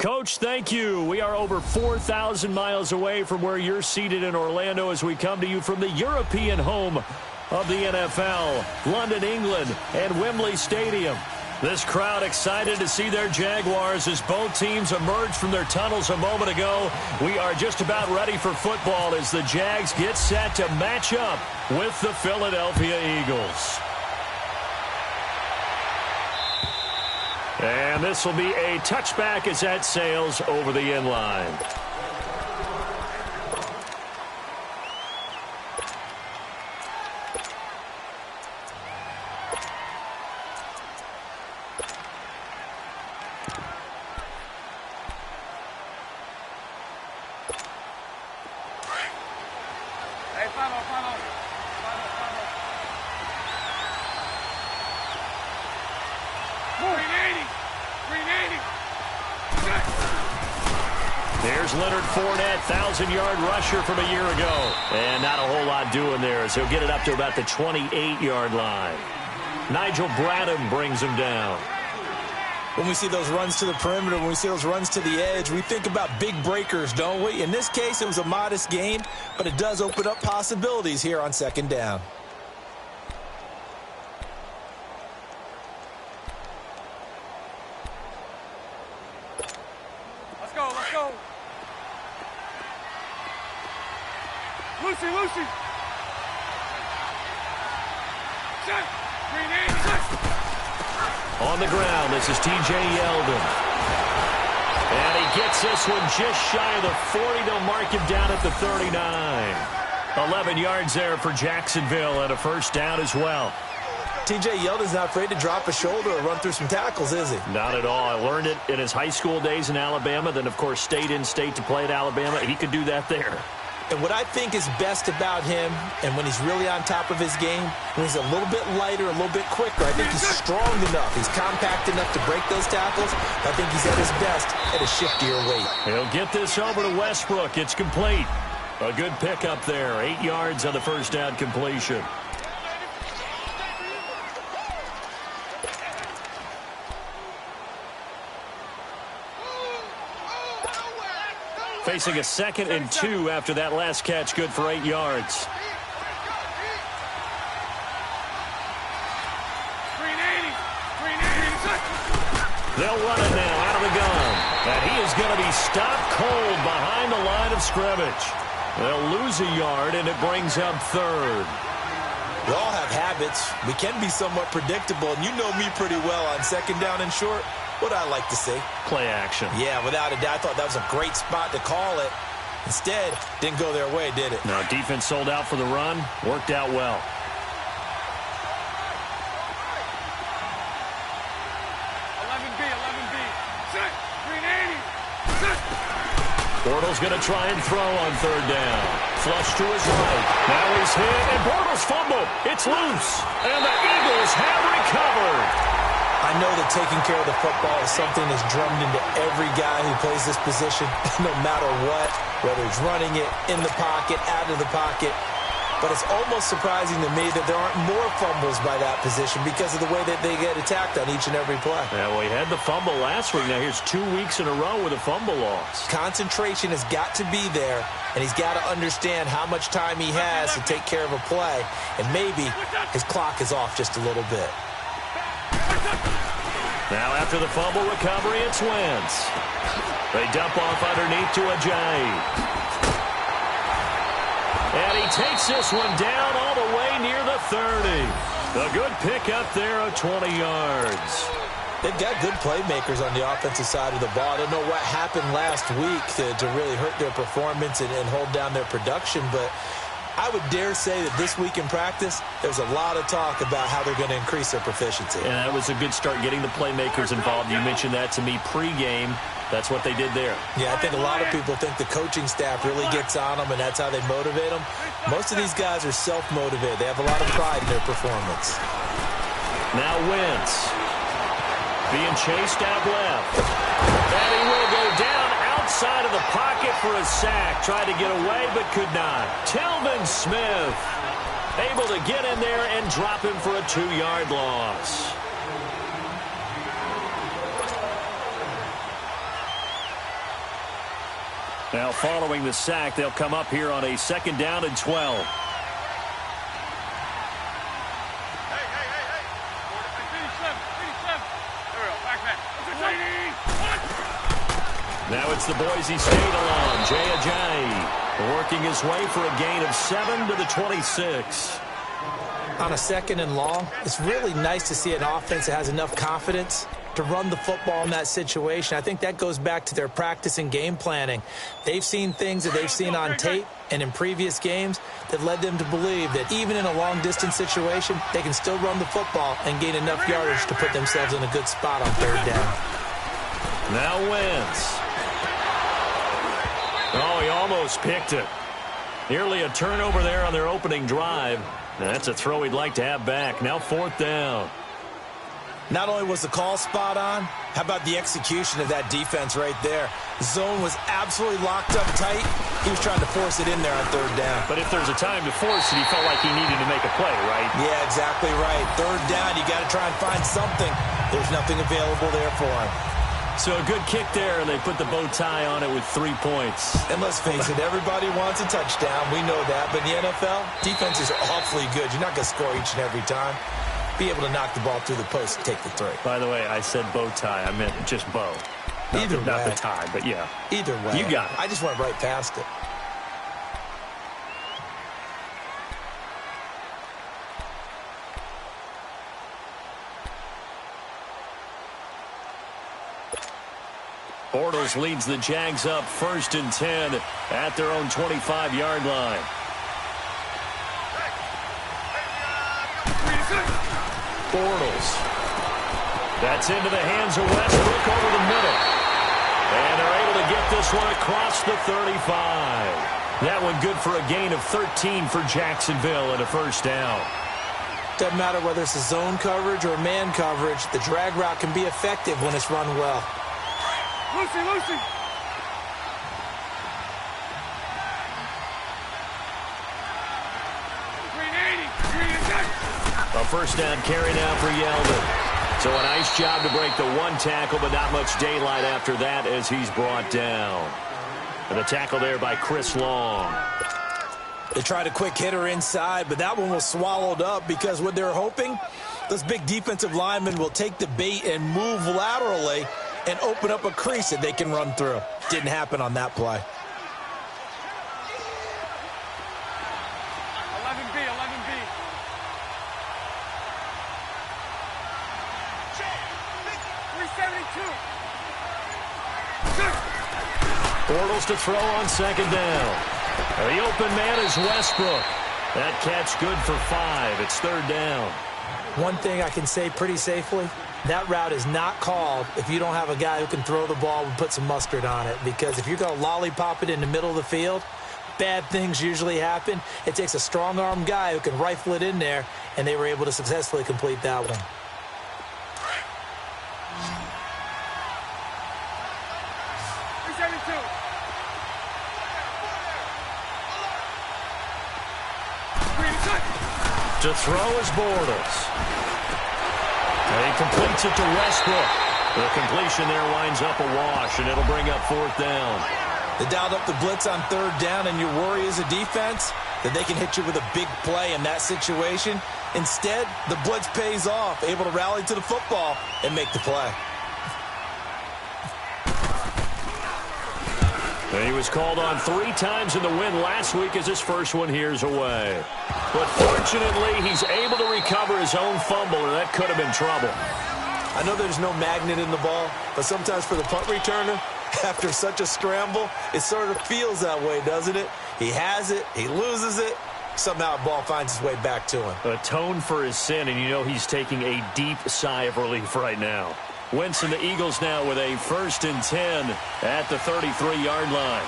Coach, thank you. We are over 4,000 miles away from where you're seated in Orlando as we come to you from the European home of the NFL, London, England, and Wembley Stadium. This crowd excited to see their Jaguars as both teams emerged from their tunnels a moment ago. We are just about ready for football as the Jags get set to match up with the Philadelphia Eagles. And this will be a touchback as that sails over the end line. There's Leonard Fournette, 1,000-yard rusher from a year ago. And not a whole lot doing there, so he'll get it up to about the 28-yard line. Nigel Bradham brings him down. When we see those runs to the perimeter, when we see those runs to the edge, we think about big breakers, don't we? In this case, it was a modest gain, but it does open up possibilities here on second down. Lucy. On the ground, this is T.J. Yeldon. And he gets this one just shy of the 40. They'll mark him down at the 39. 11 yards there for Jacksonville and a first down as well. T.J. Yeldon's not afraid to drop a shoulder or run through some tackles, is he? Not at all. I learned it in his high school days in Alabama, then, of course, stayed in state to play at Alabama. He could do that there. And what I think is best about him, and when he's really on top of his game, when he's a little bit lighter, a little bit quicker, I think he's strong enough. He's compact enough to break those tackles. I think he's at his best at a shiftier weight. He'll get this over to Westbrook. It's complete. A good pickup there. 8 yards on the first down completion. Facing a 2nd and 2 after that last catch, good for 8 yards. They'll run it now out of the gun. And he is going to be stopped cold behind the line of scrimmage. They'll lose a yard, and it brings up 3rd. We all have habits. We can be somewhat predictable, and you know me pretty well on second down and short. What I like to see. Play action. Yeah, without a doubt. I thought that was a great spot to call it. Instead, didn't go their way, did it? No, defense sold out for the run. Worked out well. Bortles going to try and throw on 3rd down. Flush to his right. Now he's hit, and Bortles fumbled. It's loose, and the Eagles have recovered. I know that taking care of the football is something that's drummed into every guy who plays this position, no matter what, whether he's running it, in the pocket, out of the pocket. But it's almost surprising to me that there aren't more fumbles by that position because of the way that they get attacked on each and every play. Yeah, well, he had the fumble last week. Now here's 2 weeks in a row with a fumble loss. Concentration has got to be there, and he's got to understand how much time he has to take care of a play, and maybe his clock is off just a little bit. Now after the fumble recovery, it's Wentz. They dump off underneath to Ajayi. And he takes this one down all the way near the 30. A good pickup there of 20 yards. They've got good playmakers on the offensive side of the ball. I don't know what happened last week to really hurt their performance and hold down their production, but I would dare say that this week in practice, there's a lot of talk about how they're going to increase their proficiency. And that was a good start getting the playmakers involved. You mentioned that to me pregame. That's what they did there. Yeah, I think a lot of people think the coaching staff really gets on them, and that's how they motivate them. Most of these guys are self-motivated. They have a lot of pride in their performance. Now Wentz being chased out left. And he will go down outside of the pocket for a sack. Tried to get away, but could not. Telvin Smith able to get in there and drop him for a 2-yard loss. Now following the sack, they'll come up here on a 2nd down and 12. Now it's the Boise State alum, Jay Ajayi, working his way for a gain of 7 to the 26. On a 2nd and long, it's really nice to see an offense that has enough confidence to run the football in that situation. I think that goes back to their practice and game planning. They've seen things that they've seen on tape and in previous games that led them to believe that even in a long-distance situation, they can still run the football and gain enough yardage to put themselves in a good spot on 3rd down. Now Wentz. Oh, he almost picked it. Nearly a turnover there on their opening drive. That's a throw he'd like to have back. Now 4th down. Not only was the call spot on, how about the execution of that defense right there? Zone was absolutely locked up tight. He was trying to force it in there on 3rd down. But if there's a time to force it, he felt like he needed to make a play, right? Yeah, exactly right. 3rd down, you got to try and find something. There's nothing available there for him. So a good kick there, and they put the bow tie on it with 3 points. And let's face it, everybody wants a touchdown. We know that. But in the NFL, defense is awfully good. You're not going to score each and every time. Be able to knock the ball through the post and take the 3. By the way, I said bow tie. I meant just bow. Not the tie, but yeah. Either way. You got it. I just went right past it. Bortles leads the Jags up 1st and 10 at their own 25-yard line. Bortles. That's into the hands of Westbrook over the middle. And they're able to get this one across the 35. That one good for a gain of 13 for Jacksonville and a 1st down. Doesn't matter whether it's a zone coverage or man coverage, the drag route can be effective when it's run well. Lucy! A 1st down carry now for Yeldon. So a nice job to break the 1 tackle, but not much daylight after that as he's brought down. And a tackle there by Chris Long. They tried a quick hitter inside, but that one was swallowed up because what they're hoping, those big defensive linemen will take the bait and move laterally and open up a crease that they can run through. Didn't happen on that play. 11B. Bortles to throw on 2nd down. The open man is Westbrook. That catch good for 5. It's 3rd down. One thing I can say pretty safely, that route is not called if you don't have a guy who can throw the ball and put some mustard on it. Because if you're going to lollipop it in the middle of the field, bad things usually happen. It takes a strong-arm guy who can rifle it in there, and they were able to successfully complete that one. To throw is Bortles. And he completes it to Westbrook. The completion there winds up a wash, and it'll bring up 4th down. They dialed up the blitz on 3rd down, and your worry as a defense that they can hit you with a big play in that situation. Instead, the blitz pays off, able to rally to the football and make the play. And he was called on 3 times in the win last week as his first one here's away. But fortunately, he's able to recover his own fumble, or that could have been trouble. I know there's no magnet in the ball, but sometimes for the punt returner, after such a scramble, it sort of feels that way, doesn't it? He has it, he loses it, somehow the ball finds its way back to him. Atone for his sin, and you know he's taking a deep sigh of relief right now. Wentz and the Eagles now with a 1st and 10 at the 33-yard line.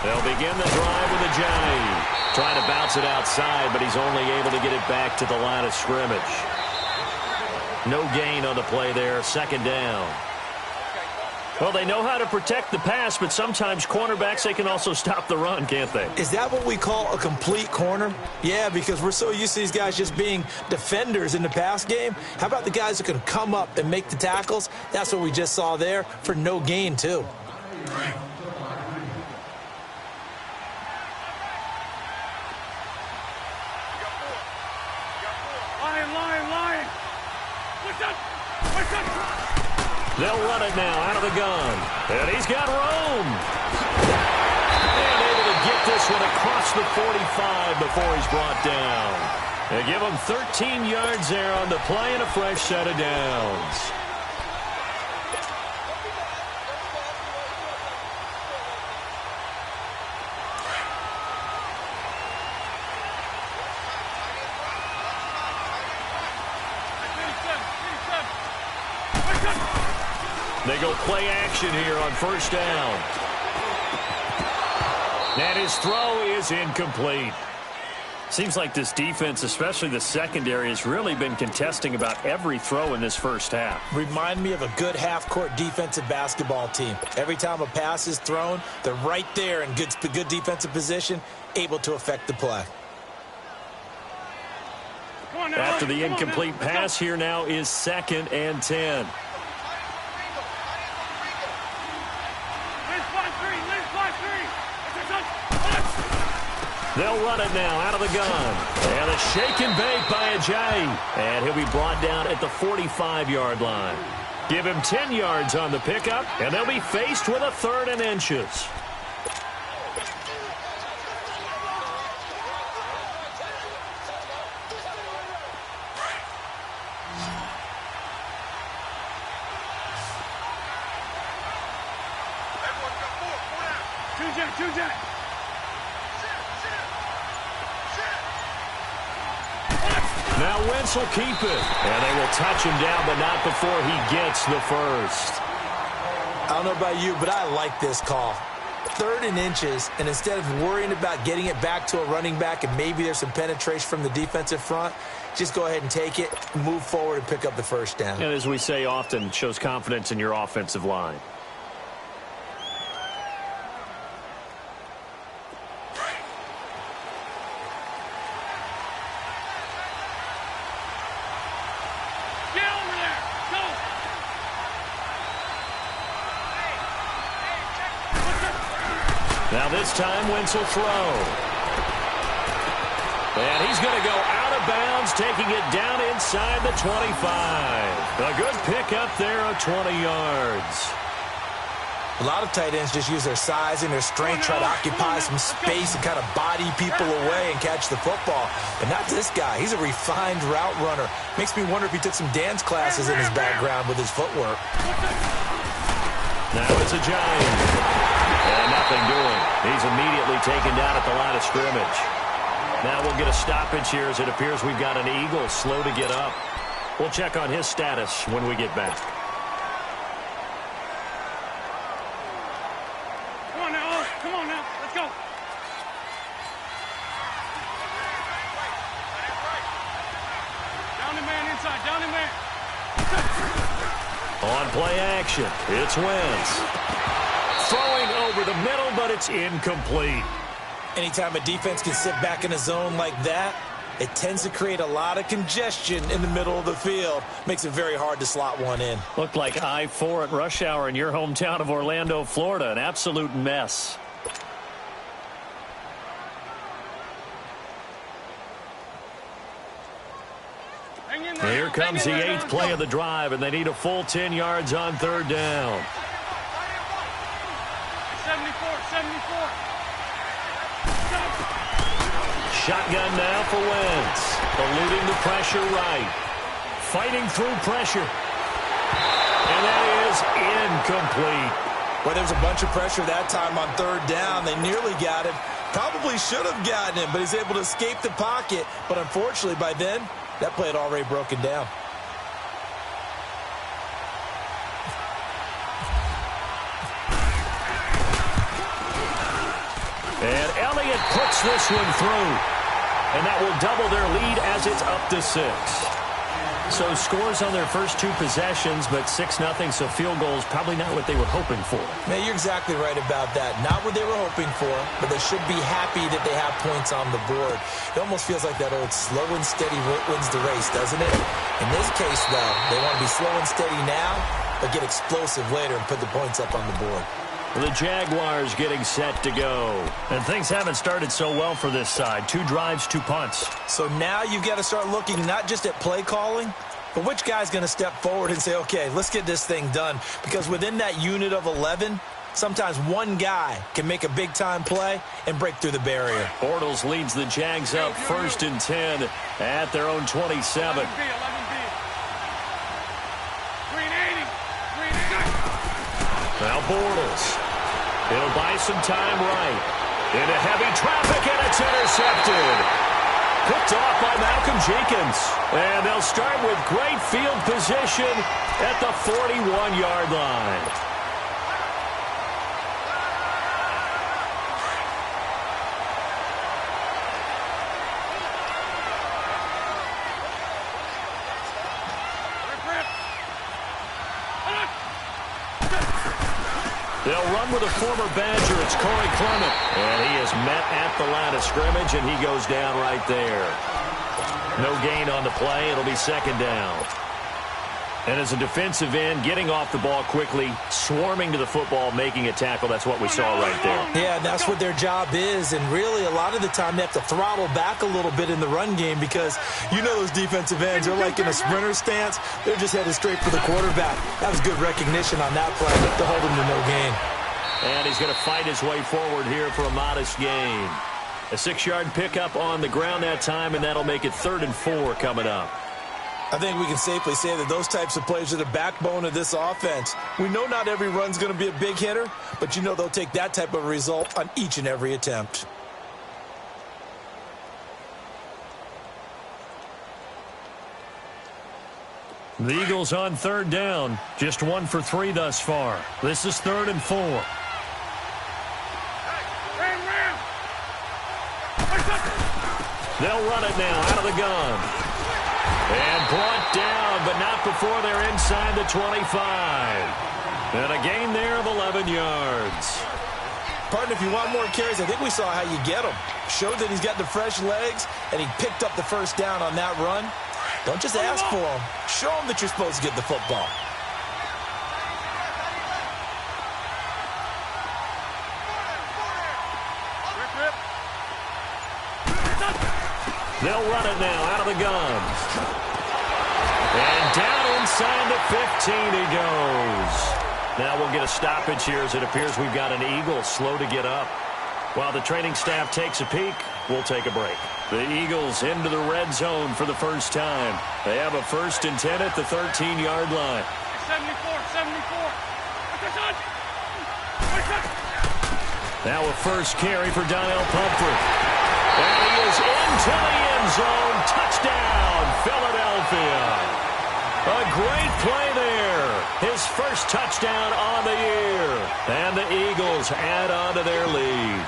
They'll begin the drive with Ajayi. Trying to bounce it outside, but he's only able to get it back to the line of scrimmage. No gain on the play there, 2nd down. Well, they know how to protect the pass, but sometimes cornerbacks, they can also stop the run, can't they? Is that what we call a complete corner? Yeah, because we're so used to these guys just being defenders in the pass game. How about the guys who can come up and make the tackles? That's what we just saw there for no gain, too. Lion. What's up? They'll run it now out of the gun. And he's got room. And able to get this one across the 45 before he's brought down. They give him 13 yards there on the play and a fresh set of downs. They go play action here on first down. And his throw is incomplete. Seems like this defense, especially the secondary, has really been contesting about every throw in this first half. Remind me of a good half-court defensive basketball team. Every time a pass is thrown, they're right there in good defensive position, able to affect the play. After the incomplete pass, here now is 2nd and 10. They'll run it now out of the gun. And a shake and bake by Ajayi. And he'll be brought down at the 45-yard line. Give him 10 yards on the pickup, and they'll be faced with a 3rd and inches. Two Jack. Now Wentz will keep it. And they will touch him down, but not before he gets the first. I don't know about you, but I like this call. 3rd and inches, and instead of worrying about getting it back to a running back and maybe there's some penetration from the defensive front, just go ahead and take it, move forward, and pick up the first down. And as we say often, it shows confidence in your offensive line. Now this time, Wentz will throw. And he's going to go out of bounds, taking it down inside the 25. A good pickup there of 20 yards. A lot of tight ends just use their size and their strength, try to occupy some space and kind of body people away and catch the football. But not this guy. He's a refined route runner. Makes me wonder if he took some dance classes in his background with his footwork. Now it's a Giant. And nothing doing. He's immediately taken down at the line of scrimmage. Now we'll get a stoppage here as it appears we've got an Eagle slow to get up. We'll check on his status when we get back. Come on now. Let's go. Down the man inside. Down the man. On play action, it's Wentz. Throwing over the middle, but it's incomplete. Anytime a defense can sit back in a zone like that, it tends to create a lot of congestion in the middle of the field. Makes it very hard to slot one in. Looked like I-4 at rush hour in your hometown of Orlando, Florida. An absolute mess. Here comes the 8th play of the drive, and they need a full 10 yards on 3rd down. 74. Shotgun now for Wentz. Eluding the pressure right. Fighting through pressure. And that is incomplete. Well, there was a bunch of pressure that time on 3rd down. They nearly got him. Probably should have gotten him, but he's able to escape the pocket. But unfortunately, by then, that play had already broken down. And Elliott puts this one through. And that will double their lead as it's up to 6. So scores on their first 2 possessions, but 6-0, so field goals probably not what they were hoping for. Man, you're exactly right about that. Not what they were hoping for, but they should be happy that they have points on the board. It almost feels like that old slow and steady wins the race, doesn't it? In this case, though, they want to be slow and steady now, but get explosive later and put the points up on the board. The Jaguars getting set to go. And things haven't started so well for this side. 2 drives, 2 punts. So now you've got to start looking not just at play calling, but which guy's going to step forward and say, okay, let's get this thing done. Because within that unit of 11, sometimes one guy can make a big-time play and break through the barrier. Bortles leads the Jags up 1st and 10 at their own 27. 11B. Green 80. Green 80. Now Bortles. He'll buy some time right. Into heavy traffic, and it's intercepted. Picked off by Malcolm Jenkins. And they'll start with great field position at the 41-yard line. They'll run with a former Badger. It's Corey Clement. And he is met at the line of scrimmage, and he goes down right there. No gain on the play. It'll be 2nd down. And as a defensive end, getting off the ball quickly, swarming to the football, making a tackle. That's what we saw right there. Yeah, that's what their job is. And really, a lot of the time, they have to throttle back a little bit in the run game because you know those defensive ends are like in a sprinter stance. They're just headed straight for the quarterback. That was good recognition on that play to hold him to no gain. And he's going to fight his way forward here for a modest gain. A 6-yard pickup on the ground that time, and that'll make it 3rd and 4 coming up. I think we can safely say that those types of plays are the backbone of this offense. We know not every run's going to be a big hitter, but you know they'll take that type of result on each and every attempt. The Eagles on 3rd down. Just 1 for 3 thus far. This is 3rd and 4. They'll run it now out of the gun. And brought down, but not before they're inside the 25. And a gain there of 11 yards. Partner, if you want more carries, I think we saw how you get them. Showed that he's got the fresh legs, and he picked up the 1st down on that run. Don't just ask for them. Show them that you're supposed to get the football. They'll run it now out of the gun. And down inside the 15 he goes. Now we'll get a stoppage here as it appears we've got an Eagle slow to get up. While the training staff takes a peek, we'll take a break. The Eagles into the red zone for the first time. They have a 1st and 10 at the 13-yard line. 74. Now a first carry for Donnell Pumphrey. And he is into the end zone. Touchdown, Philadelphia. A great play there. His first touchdown on the year. And the Eagles add on to their lead.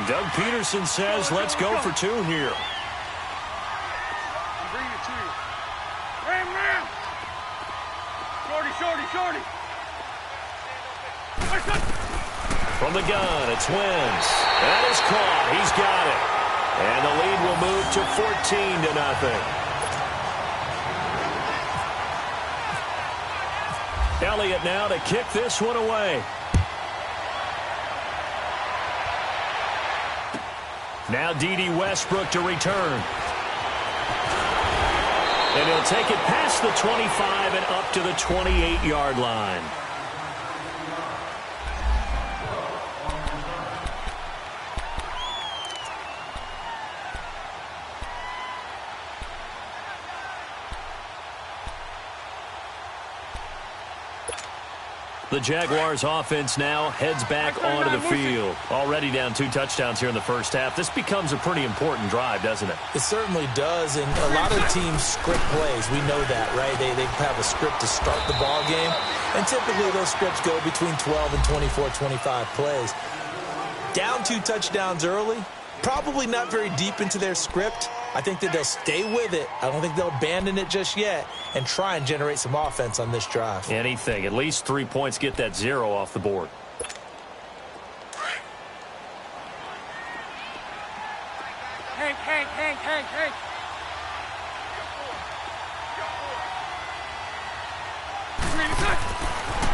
Doug Peterson says, let's go for 2 here. I'm bringing it to you. Ram. Shorty. From the gun, it's Wentz. That is caught. He's got it. And the lead will move to 14-0. Elliott now to kick this one away. Now D.D. Westbrook to return. And he'll take it past the 25 and up to the 28-yard line. The Jaguars offense now heads back onto the field. Already down 2 touchdowns here in the first half. This becomes a pretty important drive, doesn't it? It certainly does, and a lot of teams script plays. We know that, right? They have a script to start the ball game, and typically those scripts go between 12 and 24, 25 plays. Down 2 touchdowns early, probably not very deep into their script. I think that they'll stay with it. I don't think they'll abandon it just yet and try and generate some offense on this drive. Anything. At least 3 points, get that 0 off the board. Hey.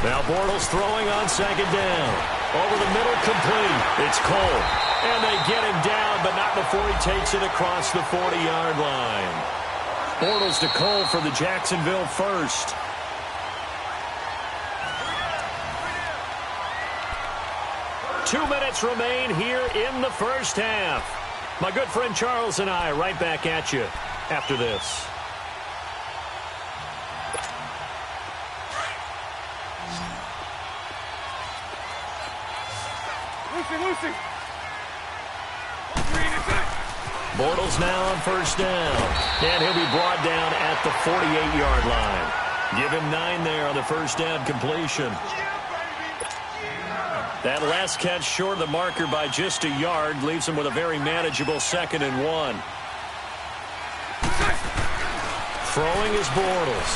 Now Bortles throwing on second down. Over the middle, complete. It's Cole. And they get him down, but not before he takes it across the 40-yard line. Bortles to Cole for the Jacksonville first. Two minutes remain here in the first half. My good friend Charles and I right back at you after this. Lucy. Bortles now on first down. And he'll be brought down at the 48-yard line. Give him 9 there on the first down completion. That last catch short of the marker by just a yard leaves him with a very manageable 2nd and 1. Throwing is Bortles.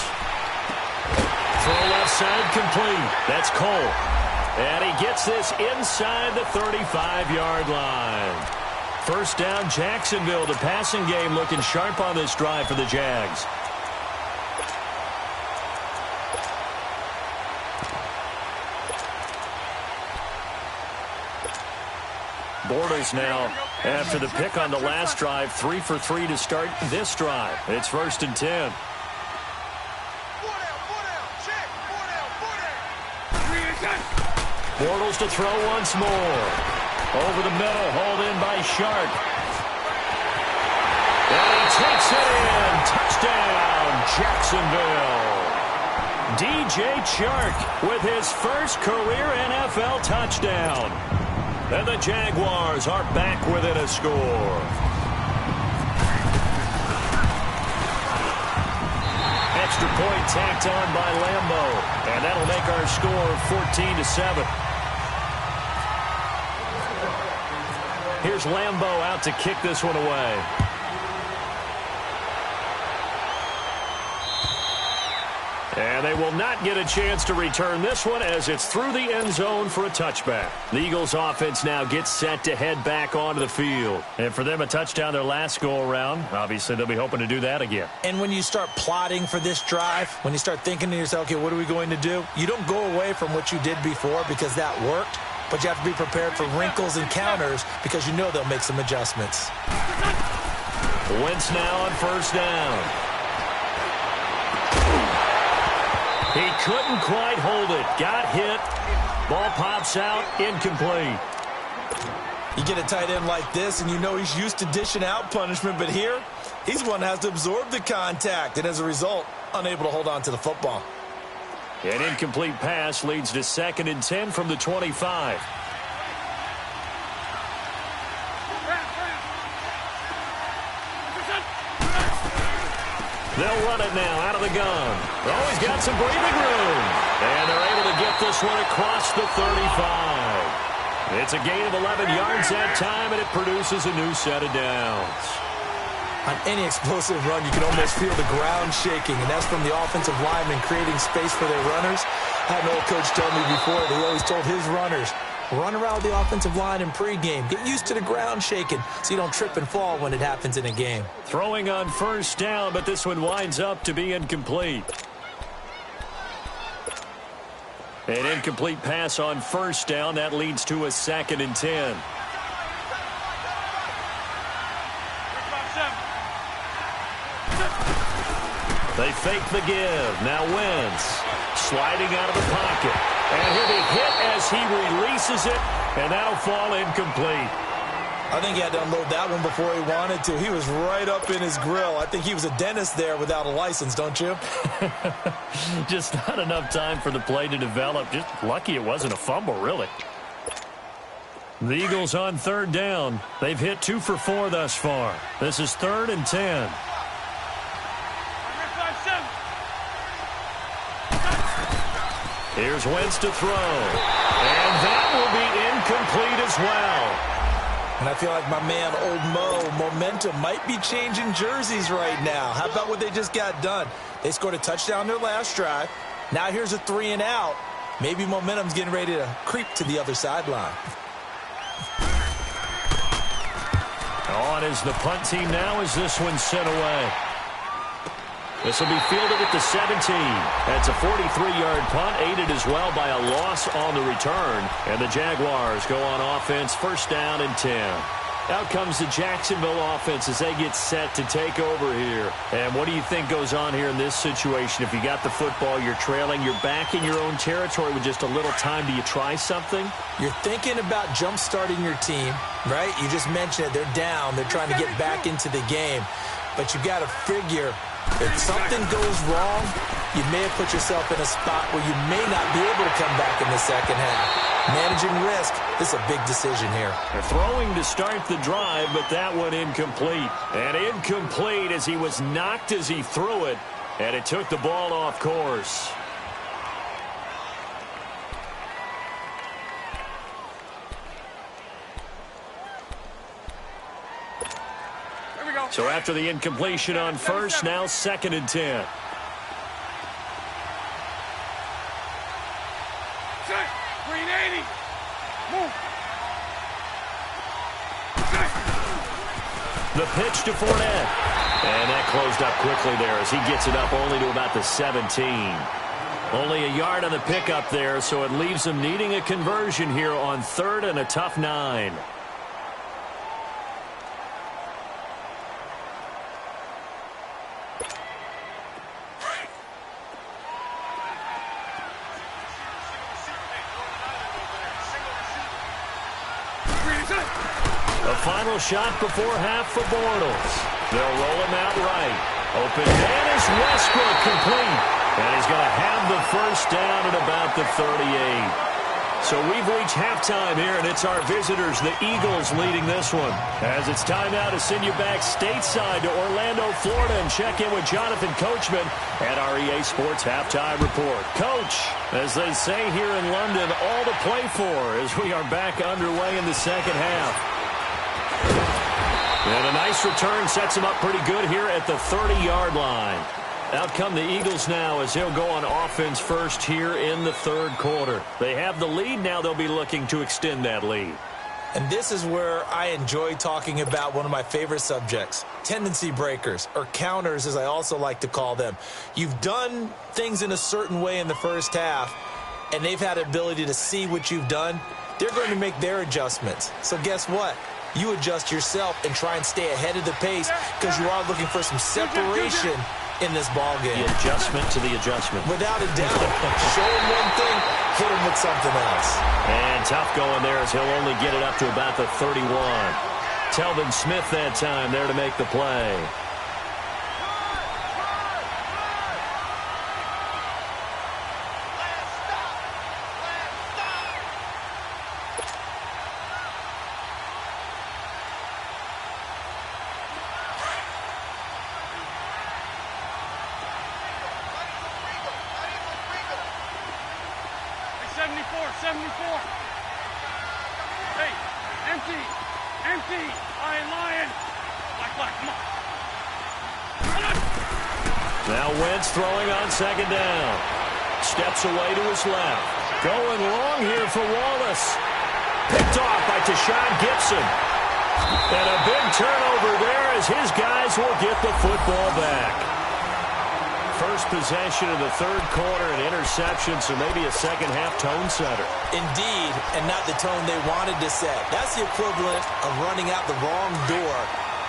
Throw left side complete. That's Cole. And he gets this inside the 35-yard line. First down, Jacksonville. The passing game looking sharp on this drive for the Jags. Bortles now, after the pick on the last drive, 3 for 3 to start this drive. It's 1st and 10. Bortles to throw once more. Over the middle, hauled in by Sharp. And he takes it in. Touchdown, Jacksonville. DJ Chark with his first career NFL touchdown. And the Jaguars are back within a score. Extra point tacked on by Lambeau. And that'll make our score 14-7. Here's Lambeau out to kick this one away. And they will not get a chance to return this one as it's through the end zone for a touchback. The Eagles offense now gets set to head back onto the field. And for them, a touchdown their last go-around. Obviously, they'll be hoping to do that again. And when you start plotting for this drive, when you start thinking to yourself, okay, what are we going to do? You don't go away from what you did before because that worked. But you have to be prepared for wrinkles and counters because you know they'll make some adjustments. Wentz now on first down. He couldn't quite hold it. Got hit. Ball pops out. Incomplete. You get a tight end like this, and you know he's used to dishing out punishment. But here, he's one that has to absorb the contact. And as a result, unable to hold on to the football. An incomplete pass leads to 2nd and 10 from the 25. They'll run it now out of the gun. Oh, he's got some breathing room. And they're able to get this one across the 35. It's a gain of 11 yards that time, and it produces a new set of downs. On any explosive run, you can almost feel the ground shaking, and that's from the offensive linemen creating space for their runners. I had an old coach tell me before that he always told his runners, run around the offensive line in pregame. Get used to the ground shaking so you don't trip and fall when it happens in a game. Throwing on first down, but this one winds up to be incomplete. An incomplete pass on first down. That leads to a 2nd and 10. They fake the give. Now Wentz sliding out of the pocket. And he'll be hit as he releases it, and that'll fall incomplete. I think he had to unload that one before he wanted to. He was right up in his grill. I think he was a dentist there without a license, don't you? Just not enough time for the play to develop. Just lucky it wasn't a fumble, really. The Eagles on third down. They've hit 2 for 4 thus far. This is 3rd and 10. Here's Wentz to throw. And that will be incomplete as well. And I feel like my man, Old Mo, momentum might be changing jerseys right now. How about what they just got done? They scored a touchdown their last drive. Now here's a 3 and out. Maybe momentum's getting ready to creep to the other sideline. On is the punt team now as this one's sent away. This will be fielded at the 17. That's a 43-yard punt, aided as well by a loss on the return. And the Jaguars go on offense, first down and 10. Out comes the Jacksonville offense as they get set to take over here. And what do you think goes on here in this situation? If you got the football, you're trailing, you're back in your own territory with just a little time. Do you try something? You're thinking about jump-starting your team, right? You just mentioned it. They're down. They're trying to get back into the game. But you got to figure, if something goes wrong, you may have put yourself in a spot where you may not be able to come back in the second half. Managing risk, this is a big decision here. They're throwing to start the drive, but that one incomplete. And incomplete as he was knocked as he threw it, and it took the ball off course. So after the incompletion on first, now 2nd and 10. Green 80. Move. The pitch to Fournette. And that closed up quickly there as he gets it up only to about the 17. Only a yard on the pickup there, so it leaves them needing a conversion here on 3rd and a tough 9. Final shot before half for Bortles. They'll roll him out right. Open man is Westbrook, complete. And he's going to have the first down at about the 38. So we've reached halftime here, and it's our visitors, the Eagles, leading this one. As it's time now to send you back stateside to Orlando, Florida, and check in with Jonathan Coachman at our EA Sports Halftime Report. Coach, as they say here in London, all to play for as we are back underway in the second half. And a nice return sets him up pretty good here at the 30-yard line. Out come the Eagles now as they'll go on offense first here in the 3rd quarter. They have the lead. Now they'll be looking to extend that lead. And this is where I enjoy talking about one of my favorite subjects, tendency breakers, or counters as I also like to call them. You've done things in a certain way in the first half, and they've had the ability to see what you've done. They're going to make their adjustments. So guess what? You adjust yourself and try and stay ahead of the pace because you are looking for some separation in this ball game. The adjustment to the adjustment. Without a doubt. Show him one thing, hit him with something else. And tough going there as he'll only get it up to about the 31. Telvin Smith that time there to make the play. Now Wentz throwing on 2nd down. Steps away to his left. Going long here for Wallace. Picked off by Tashawn Gibson. And a big turnover there as his guys will get the football back. First possession of the 3rd quarter, an interception, so maybe a second-half tone setter. Indeed, and not the tone they wanted to set. That's the equivalent of running out the wrong door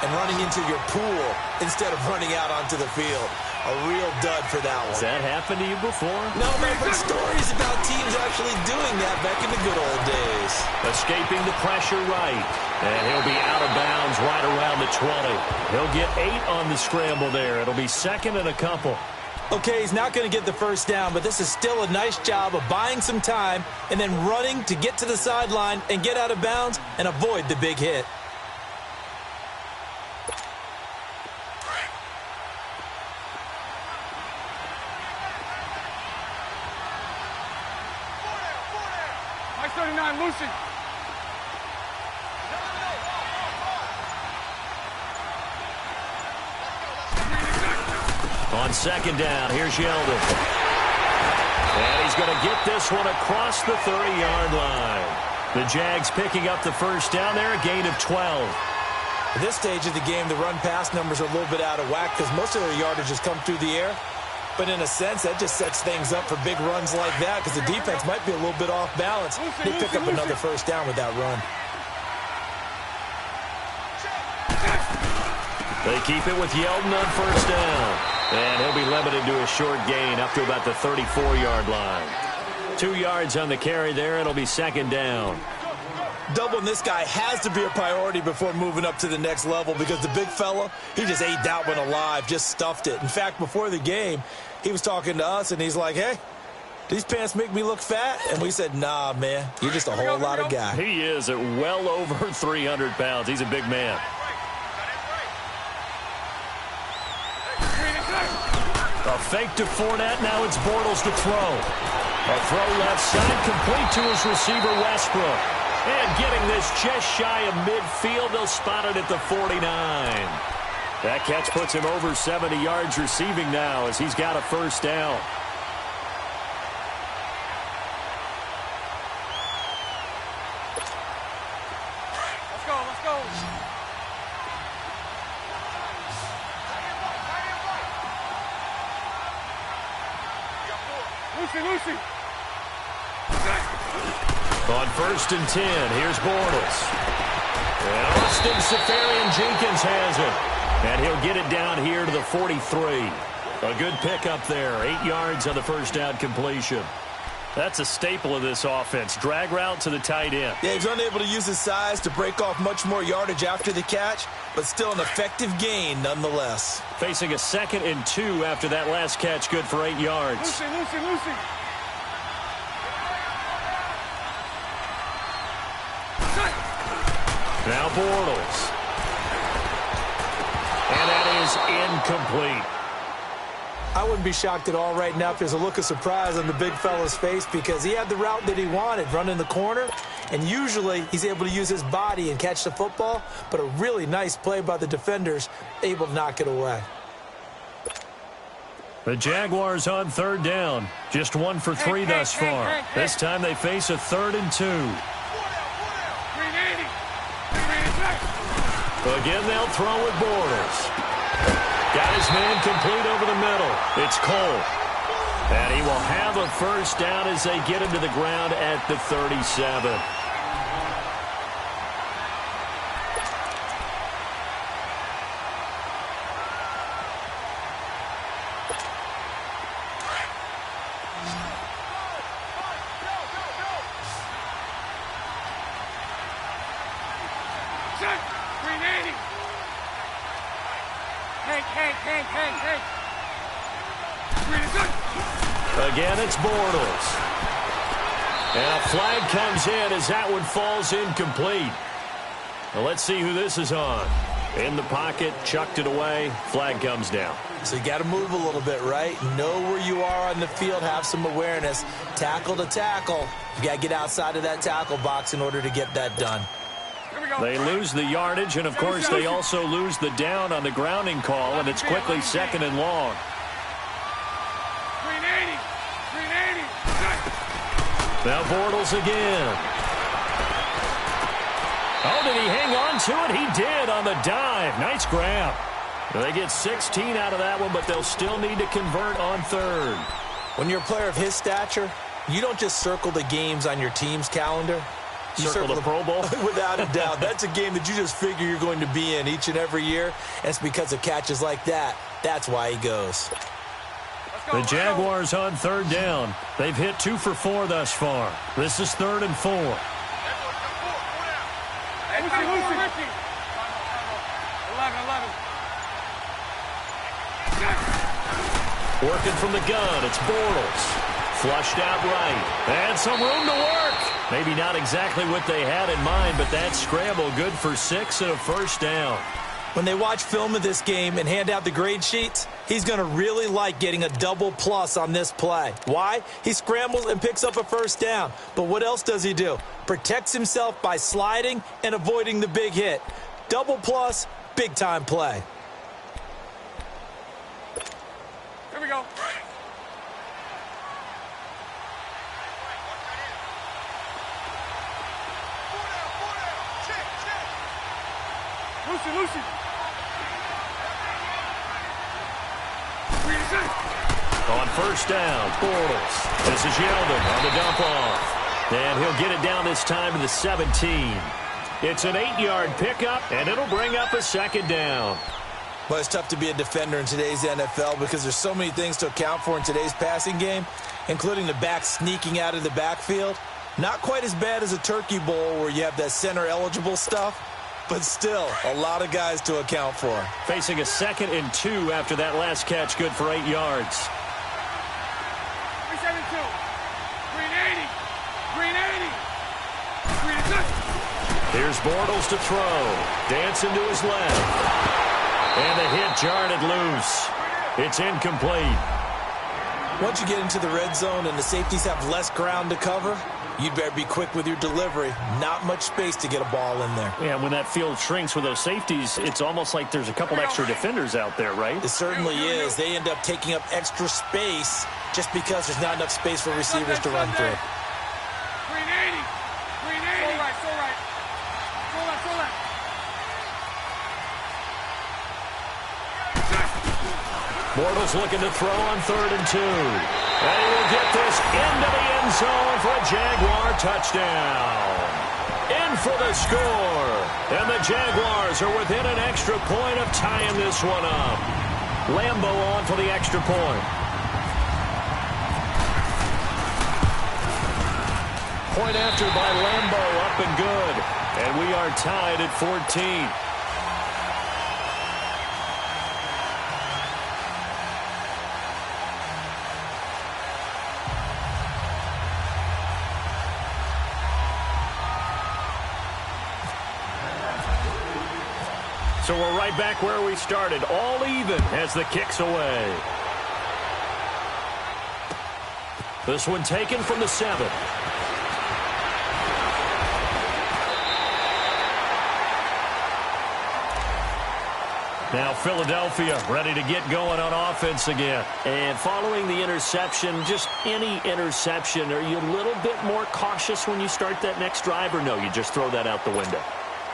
and running into your pool instead of running out onto the field. A real dud for that one. Has that happened to you before? No, but stories about teams actually doing that back in the good old days. Escaping the pressure right. And he'll be out of bounds right around the 20. He'll get 8 on the scramble there. It'll be 2nd and a couple. Okay, he's not going to get the first down, but this is still a nice job of buying some time and then running to get to the sideline and get out of bounds and avoid the big hit. On second down, here's Yeldon. And he's going to get this one across the 30-yard line. The Jags picking up the first down there, a gain of 12. At this stage of the game, the run-pass numbers are a little bit out of whack because most of their yardage has come through the air. But in a sense, that just sets things up for big runs like that because the defense might be a little bit off balance. They pick up another first down with that run. They keep it with Yeldon on first down. And he'll be limited to a short gain up to about the 34-yard line. 2 yards on the carry there. It'll be second down. Doubling this guy has to be a priority before moving up to the next level because the big fella, he just ate that one alive, just stuffed it. In fact, before the game, he was talking to us, and he's like, hey, these pants make me look fat? And we said, nah, man, you're just a whole lot of guy. He is at well over 300 pounds. He's a big man. A fake to Fournette. Now it's Bortles to throw. A throw left side, complete to his receiver, Westbrook. And getting this just shy of midfield, they'll spot it at the 49. That catch puts him over 70 yards receiving now as he's got a first down. Let's go, let's go. Lucy. On first and 10, here's Bortles. And Austin Seferian-Jenkins has it. And he'll get it down here to the 43. A good pickup there. 8 yards on the first down completion. That's a staple of this offense. Drag route to the tight end. Yeah, he's unable to use his size to break off much more yardage after the catch, but still an effective gain nonetheless. Facing a 2nd and 2 after that last catch, good for 8 yards. Lucy. Now Bortles. And that is incomplete. I wouldn't be shocked at all right now if there's a look of surprise on the big fella's face because he had the route that he wanted, running the corner, and usually he's able to use his body and catch the football, but a really nice play by the defenders, able to knock it away. The Jaguars on third down. Just 1 for 3 thus far. This time they face a 3rd and 2. Again, they'll throw with Bortles. Got his man complete over the middle. It's Cole. And he will have a first down as they get him to the ground at the 37. Again, it's Bortles. And a flag comes in as that one falls incomplete. Well, let's see who this is on. In the pocket, chucked it away, flag comes down. So you got to move a little bit, right? Know where you are on the field, have some awareness. Tackle to tackle. You got to get outside of that tackle box in order to get that done. They lose the yardage, and of course they also lose the down on the grounding call, and it's quickly 2nd and long. Now Bortles again. Oh, did he hang on to it? He did on the dive. Nice grab. They get 16 out of that one, but they'll still need to convert on 3rd. When you're a player of his stature, you don't just circle the games on your team's calendar. You circle the Pro Bowl? Without a doubt. That's a game that you just figure you're going to be in each and every year. And it's because of catches like that. That's why he goes. The Jaguars on 3rd down. They've hit 2 for 4 thus far. This is 3rd and 4. Working from the gun, it's Bortles. Flushed out right. And some room to work. Maybe not exactly what they had in mind, but that scramble good for 6 and a first down. When they watch film of this game and hand out the grade sheets, he's going to really like getting a double plus on this play. Why? He scrambles and picks up a first down. But what else does he do? Protects himself by sliding and avoiding the big hit. Double plus, big-time play. go. Lucy. On first down, Bortles. This is Yeldon on the dump off. And he'll get it down this time to the 17. It's an 8-yard pickup, and it'll bring up a second down. Well, it's tough to be a defender in today's NFL because there's so many things to account for in today's passing game, including the back sneaking out of the backfield. Not quite as bad as a turkey bowl where you have that center-eligible stuff, but still a lot of guys to account for. Facing a 2nd and 2 after that last catch, good for 8 yards. 372. Green 80. Green 80. Green is good. Here's Bortles to throw. Dancing to his left. And the hit jarred it loose. It's incomplete. Once you get into the red zone and the safeties have less ground to cover, you'd better be quick with your delivery. Not much space to get a ball in there. Yeah, when that field shrinks with those safeties, it's almost like there's a couple extra defenders out there, right? It certainly is. They end up taking up extra space just because there's not enough space for receivers to run through. Green 80. Green 80. So right. So left. Bortles looking to throw on 3rd and 2. And he will get this into the end zone for a Jaguar touchdown. In for the score. And the Jaguars are within an extra point of tying this one up. Lambo on for the extra point. Point after by Lambo, up and good. And we are tied at 14. So we're right back where we started, all even as the kick's away. This one taken from the 7. Now Philadelphia ready to get going on offense again. And following the interception, just any interception, are you a little bit more cautious when you start that next drive, or no, you just throw that out the window?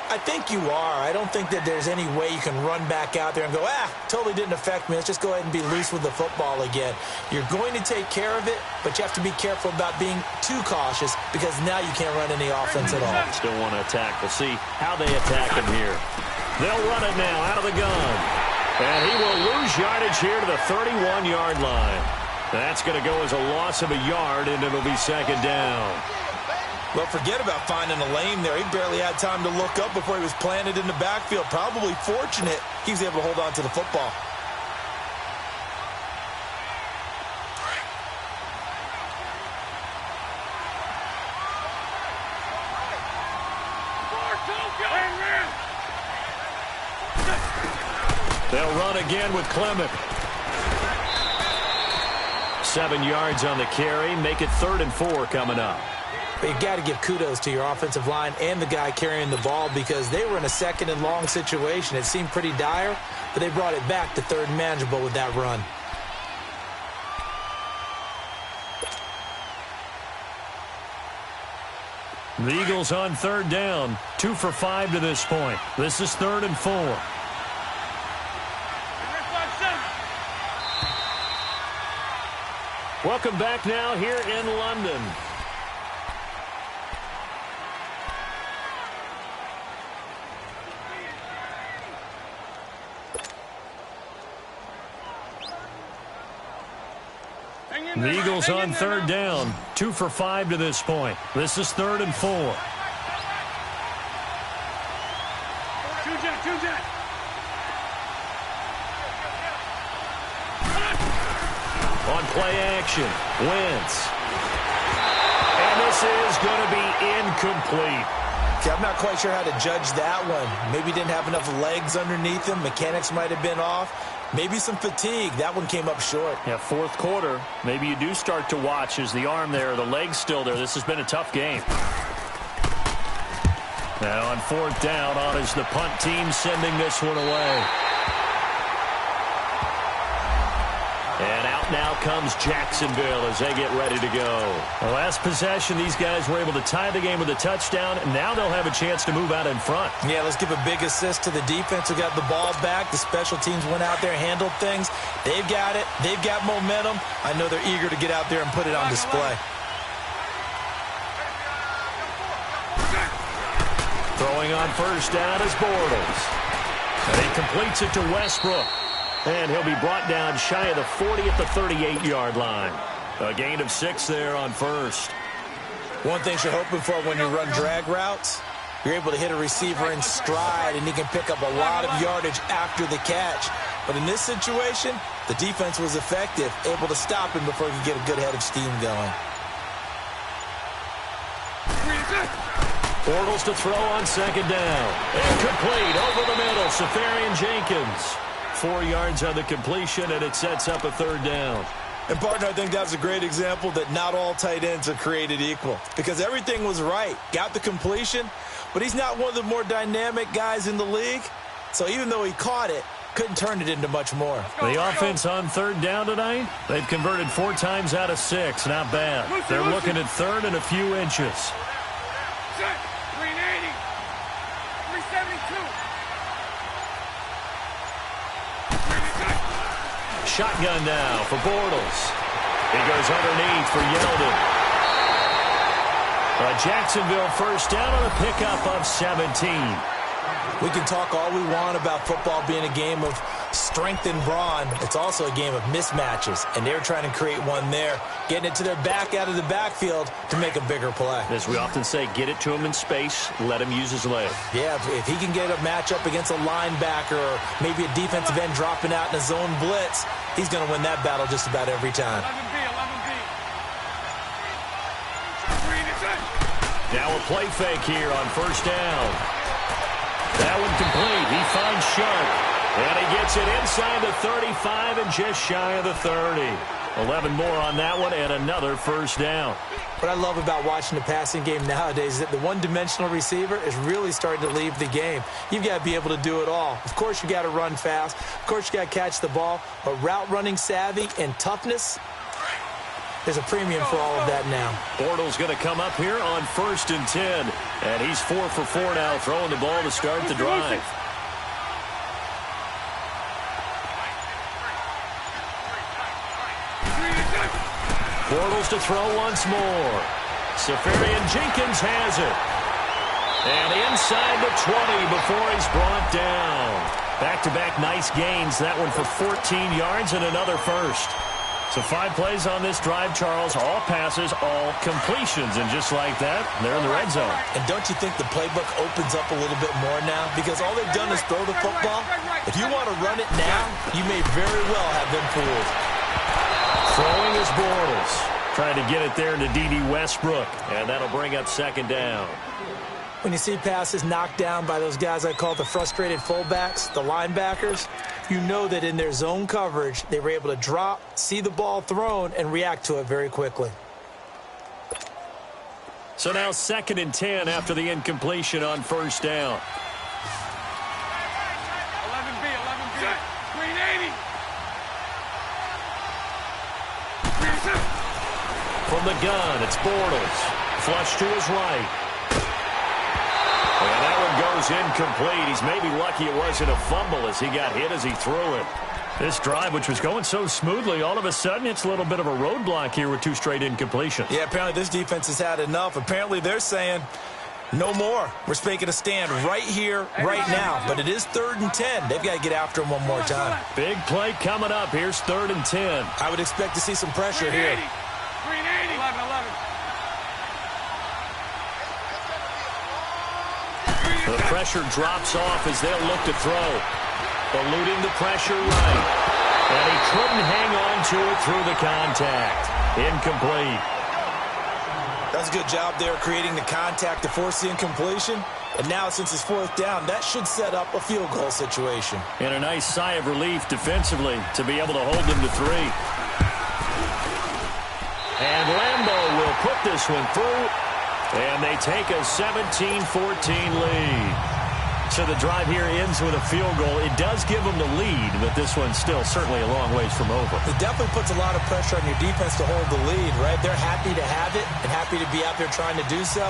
I think you are. I don't think that there's any way you can run back out there and go, totally didn't affect me. Let's just go ahead and be loose with the football again. You're going to take care of it, but you have to be careful about being too cautious because now you can't run any offense at all. Still want to attack. We'll see how they attack him here. They'll run it now out of the gun. And he will lose yardage here to the 31-yard line. That's going to go as a loss of a yard, and it'll be second down. Well, forget about finding a lane there. He barely had time to look up before he was planted in the backfield. Probably fortunate he was able to hold on to the football. They'll run again with Clement. 7 yards on the carry. Make it 3rd and 4 coming up. But you got to give kudos to your offensive line and the guy carrying the ball because they were in a 2nd and long situation. It seemed pretty dire, but they brought it back to 3rd and manageable with that run. The Eagles on 3rd down. 2 for 5 to this point. This is 3rd and 4. Welcome back now here in London. The Eagles on 3rd down. 2 for 5 to this point. This is 3rd and 4. Two-jet. On play action, Wentz. And this is going to be incomplete. Okay, I'm not quite sure how to judge that one. Maybe didn't have enough legs underneath him. Mechanics might have been off. Maybe some fatigue. That one came up short. Yeah, 4th quarter. Maybe you do start to watch. Is the arm there, the leg's still there? This has been a tough game. Now on 4th down, on is the punt team sending this one away. And out now comes Jacksonville as they get ready to go. The last possession, these guys were able to tie the game with a touchdown, and now they'll have a chance to move out in front. Yeah, let's give a big assist to the defense who got the ball back. The special teams went out there, handled things. They've got it. They've got momentum. I know they're eager to get out there and put it on display. Throwing on first down is Bortles. And he completes it to Westbrook. And he'll be brought down shy of the 40 at the 38-yard line. A gain of 6 there on first. One thing you're hoping for when you run drag routes, you're able to hit a receiver in stride, and he can pick up a lot of yardage after the catch. But in this situation, the defense was effective, able to stop him before he could get a good head of steam going. Bortles to throw on second down. Incomplete over the middle. Safarian Jenkins. 4 yards on the completion, and it sets up a third down. And, partner, I think that's a great example that not all tight ends are created equal, because everything was right. Got the completion, but he's not one of the more dynamic guys in the league. So even though he caught it, couldn't turn it into much more. The offense on third down tonight, they've converted 4 times out of 6. Not bad. They're looking at third and a few inches. 380. 372. Shotgun now for Bortles. He goes underneath for Yeldon. A Jacksonville first down on a pickup of 17. We can talk all we want about football being a game of strength and brawn. It's also a game of mismatches, and they're trying to create one there, getting it to their back out of the backfield to make a bigger play. As we often say, get it to him in space, let him use his leg. Yeah, if he can get a matchup against a linebacker or maybe a defensive end dropping out in a zone blitz, he's going to win that battle just about every time. 11B, 11B. Now a play fake here on first down. That one complete. He finds Sharp. And he gets it inside the 35 and just shy of the 30. 11 more on that one and another first down. What I love about watching the passing game nowadays is that the one-dimensional receiver is really starting to leave the game. You've got to be able to do it all. Of course, you got to run fast. Of course, you got to catch the ball. But route running savvy and toughness, there's a premium for all of that now. Bortles going to come up here on 1st and 10. And he's 4 for 4 now, throwing the ball to start the drive. Bortles to throw once more. Safarian Jenkins has it. And inside the 20 before he's brought down. Back-to-back nice gains. That one for 14 yards and another first. So 5 plays on this drive, Charles. All passes, all completions. And just like that, they're in the red zone. And don't you think the playbook opens up a little bit more now? Because all they've done is throw the football. If you want to run it now, you may very well have been fooled. Throwing is Bortles. Trying to get it there to D.D. Westbrook. And that'll bring up second down. When you see passes knocked down by those guys I call the frustrated fullbacks, the linebackers, you know that in their zone coverage, they were able to drop, see the ball thrown, and react to it very quickly. So now 2nd and 10 after the incompletion on first down. 11B, 11B. 380. From the gun, it's Bortles. Flush to his right. And that one goes incomplete. He's maybe lucky it wasn't a fumble as he got hit as he threw it. This drive, which was going so smoothly, all of a sudden it's a little bit of a roadblock here with 2 straight incompletions. Yeah, apparently this defense has had enough. Apparently they're saying no more. We're making a stand right here, right now. But it is 3rd and 10. They've got to get after him one more time. Big play coming up. Here's 3rd and 10. I would expect to see some pressure here. 380. 11, 11. The pressure drops off as they'll look to throw. Eluding the pressure right. And he couldn't hang on to it through the contact. Incomplete. That's a good job there creating the contact to force the incompletion. And now since it's 4th down, that should set up a field goal situation. And a nice sigh of relief defensively to be able to hold them to 3. And Lambeau will put this one through. And they take a 17-14 lead. So the drive here ends with a field goal. It does give them the lead, but this one's still certainly a long ways from over. It definitely puts a lot of pressure on your defense to hold the lead, right? They're happy to have it and happy to be out there trying to do so.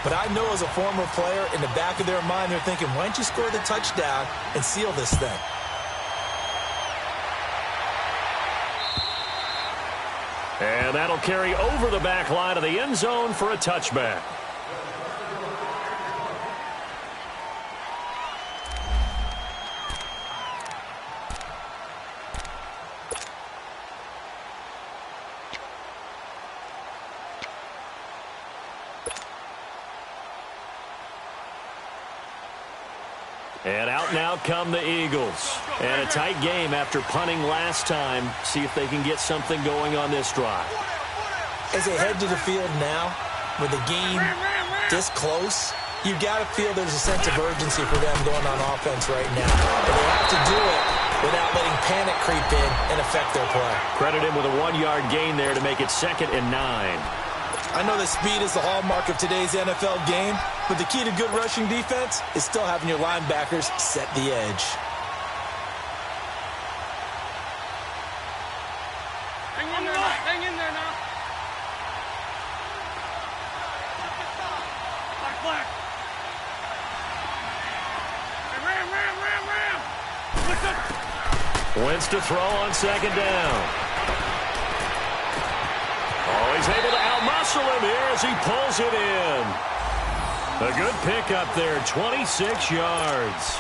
But I know as a former player, in the back of their mind, they're thinking, why don't you score the touchdown and seal this thing? And that'll carry over the back line of the end zone for a touchback. And out now come the Eagles. And a tight game after punting last time. See if they can get something going on this drive. As they head to the field now, with the game this close, you've got to feel there's a sense of urgency for them going on offense right now. But they have to do it without letting panic creep in and affect their play. Credit him with a 1-yard gain there to make it 2nd and 9. I know that speed is the hallmark of today's NFL game, but the key to good rushing defense is still having your linebackers set the edge. Hang in there now. Black. Ram. Listen. Wentz to throw on 2nd down. Oh, he's able to outmuscle him here as he pulls it in. A good pickup there, 26 yards.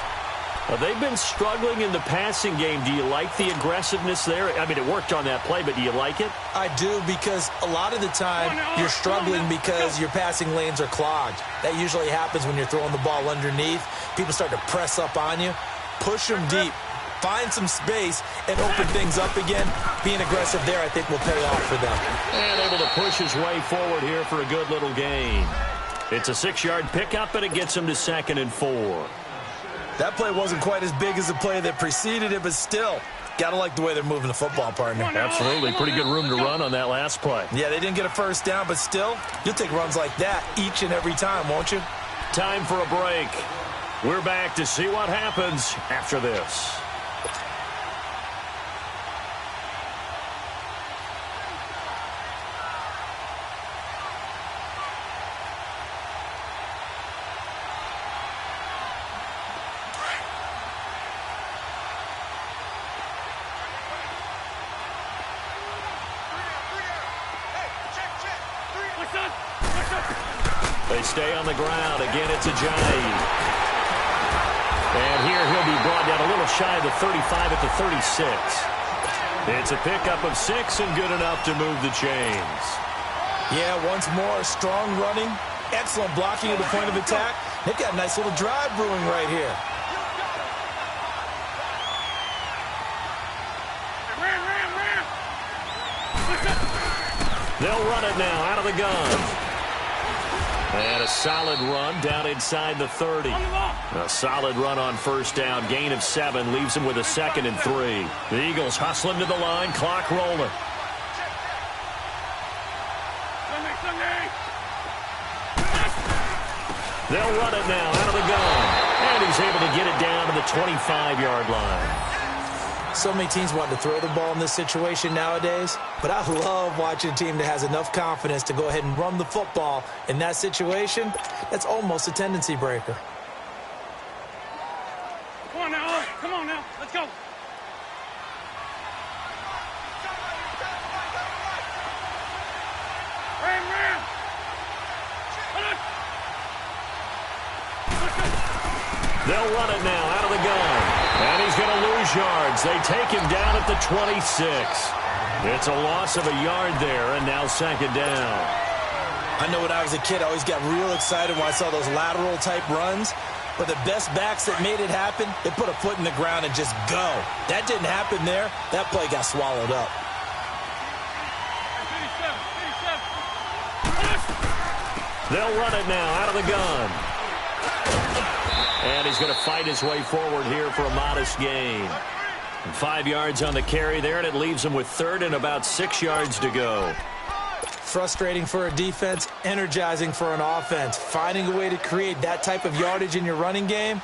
They've been struggling in the passing game. Do you like the aggressiveness there? I mean, it worked on that play, but do you like it? I do, because a lot of the time you're struggling because your passing lanes are clogged. That usually happens when you're throwing the ball underneath. People start to press up on you. Push them deep. Find some space and open things up again. Being aggressive there, I think, will pay off for them. And able to push his way forward here for a good little gain. It's a 6-yard pickup, and it gets him to 2nd and 4. That play wasn't quite as big as the play that preceded it, but still, got to like the way they're moving the football, partner. Absolutely. Pretty good room to run on that last play. Yeah, they didn't get a first down, but still, you'll take runs like that each and every time, won't you? Time for a break. We're back to see what happens after this. They stay on the ground. Again, it's Ajayi. And here he'll be brought down a little shy of the 35 at the 36. It's a pickup of 6 and good enough to move the chains. Yeah, once more, strong running, excellent blocking at the point of attack. They've got a nice little drive brewing right here. They'll run it now out of the gun. And a solid run down inside the 30. A solid run on first down. Gain of 7 leaves him with a 2nd and 3. The Eagles hustling to the line. Clock rolling. They'll run it now out of the gun. And he's able to get it down to the 25-yard line. So many teams want to throw the ball in this situation nowadays, but I love watching a team that has enough confidence to go ahead and run the football. In that situation, that's almost a tendency breaker. Come on now. Come on now. Let's go. Ram. They'll run it now out of the gun. And he's going to lose yards. They take him down at the 26. It's a loss of a yard there, and now 2nd down. I know when I was a kid, I always got real excited when I saw those lateral-type runs. But the best backs that made it happen, they put a foot in the ground and just go. That didn't happen there. That play got swallowed up. They'll run it now out of the gun. And he's going to fight his way forward here for a modest gain. 5 yards on the carry there, and it leaves him with 3rd and about 6 yards to go. Frustrating for a defense, energizing for an offense. Finding a way to create that type of yardage in your running game,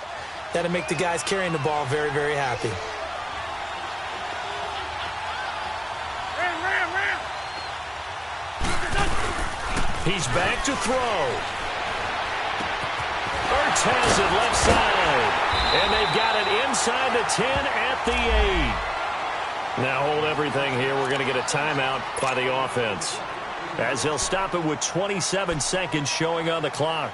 That'll make the guys carrying the ball very, very happy. He's back to throw. Ertz has it left side. And they've got it inside the 10 at the 8. Now hold everything here. We're going to get a timeout by the offense, as they'll stop it with 27 seconds showing on the clock.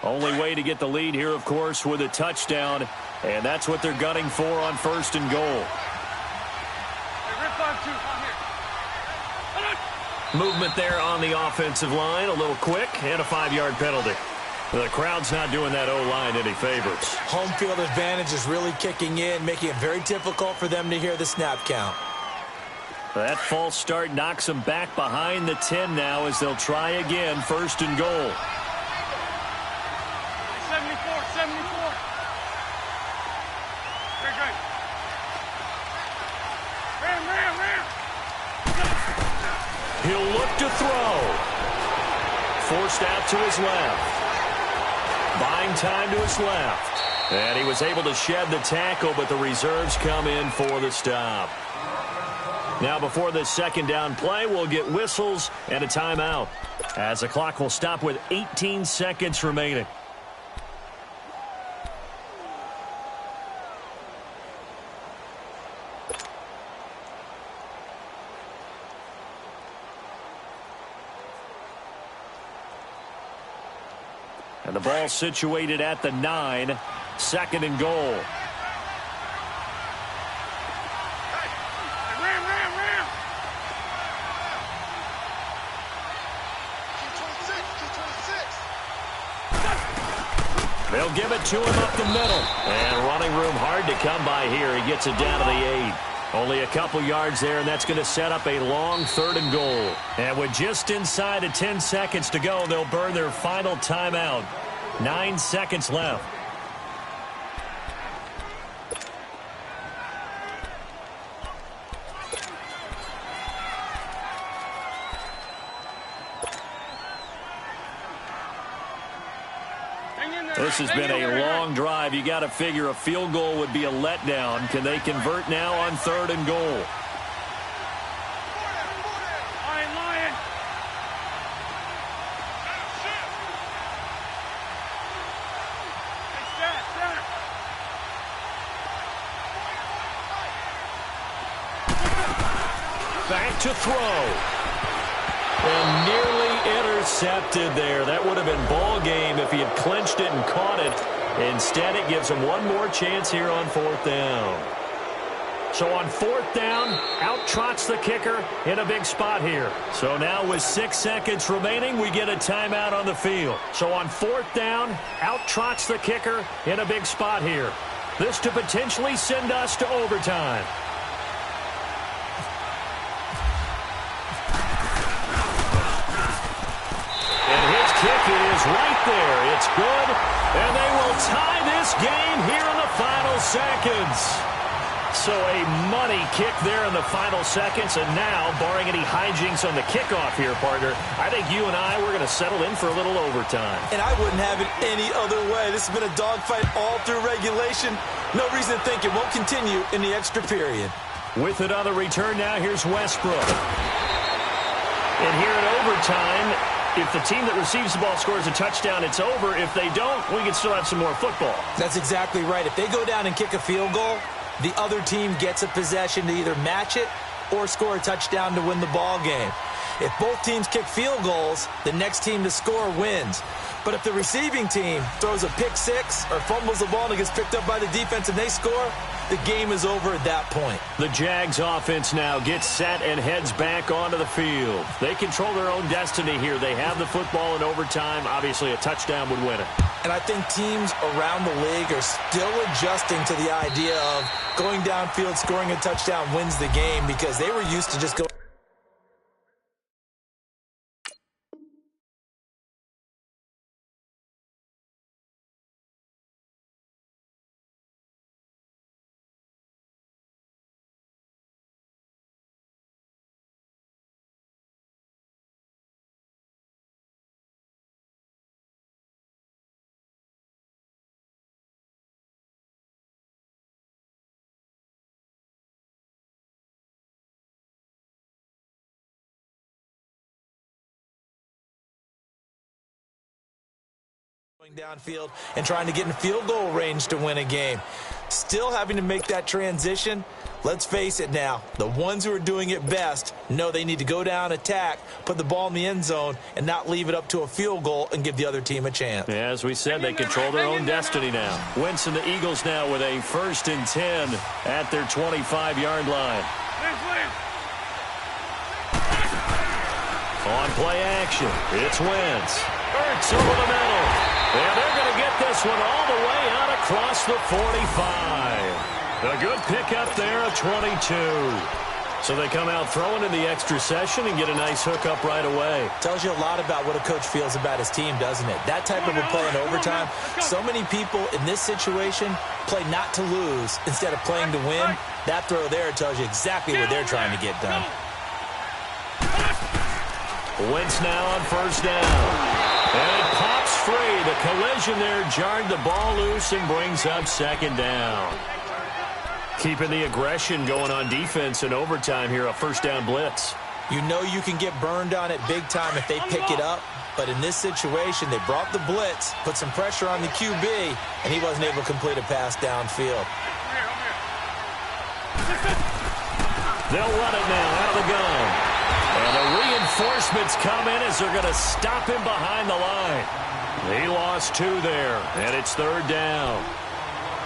Only way to get the lead here, of course, with a touchdown. And that's what they're gunning for on 1st and goal. Movement there on the offensive line. A little quick and a 5-yard penalty. The crowd's not doing that O-line any favors. Home field advantage is really kicking in, making it very difficult for them to hear the snap count. That false start knocks them back behind the 10 now as they'll try again, 1st and goal. 74. Great. Ram. He'll look to throw. Forced out to his left. Buying time to his left. And he was able to shed the tackle, but the reserves come in for the stop. Now before this 2nd down play, we'll get whistles and a timeout, as the clock will stop with 18 seconds remaining. And the ball situated at the 9, 2nd and goal. Ram. They'll give it to him up the middle. And running room hard to come by here. He gets it down to the 8. Only a couple yards there, and that's going to set up a long 3rd and goal. And with just inside of 10 seconds to go, they'll burn their final timeout. 9 seconds left. This has been a long drive. You got to figure a field goal would be a letdown. Can they convert now on 3rd and goal? Lion. Back to throw. And nearly intercepted there. That would have been ball game if he had clinched it and caught it. Instead, it gives him one more chance here on 4th down. So on 4th down, out trots the kicker in a big spot here. So now with 6 seconds remaining, we get a timeout on the field. So on 4th down, out trots the kicker in a big spot here. This to potentially send us to overtime. Kick is right there. It's good. And they will tie this game here in the final seconds. So a money kick there in the final seconds. And now, barring any hijinks on the kickoff here, partner, I think you and I, we're going to settle in for a little overtime. And I wouldn't have it any other way. This has been a dogfight all through regulation. No reason to think it won't continue in the extra period. With another return now, here's Westbrook. And here in overtime, if the team that receives the ball scores a touchdown, it's over. If they don't, we can still have some more football. That's exactly right. If they go down and kick a field goal, the other team gets a possession to either match it or score a touchdown to win the ball game. If both teams kick field goals, the next team to score wins. But if the receiving team throws a pick six or fumbles the ball and it gets picked up by the defense and they score, the game is over at that point. The Jags offense now gets set and heads back onto the field. They control their own destiny here. They have the football in overtime. Obviously, a touchdown would win it. And I think teams around the league are still adjusting to the idea of going downfield, scoring a touchdown wins the game, because they were used to just going Downfield and trying to get in field goal range to win a game. Still having to make that transition. Let's face it now, the ones who are doing it best know they need to go down, attack, put the ball in the end zone, and not leave it up to a field goal and give the other team a chance. Yeah, as we said, they control their own destiny now. Wentz and the Eagles now with a 1st and 10 at their 25-yard line. On play action, it's Wentz. Ertz over the middle. And they're going to get this one all the way out across the 45. A good pickup there of 22. So they come out throwing in the extra session and get a nice hookup right away. Tells you a lot about what a coach feels about his team, doesn't it? That type of a play in overtime, so many people in this situation play not to lose instead of playing to win. That throw there tells you exactly what they're trying to get done. Wentz now on 1st down. And it pops free. The collision there jarred the ball loose and brings up 2nd down. Keeping the aggression going on defense in overtime here, a 1st down blitz. You know you can get burned on it big time if they pick it up. But in this situation, they brought the blitz, put some pressure on the QB, and he wasn't able to complete a pass downfield. They'll run it now out of the gun. And the reinforcements come in as they're going to stop him behind the line. He lost 2 there, and it's 3rd down.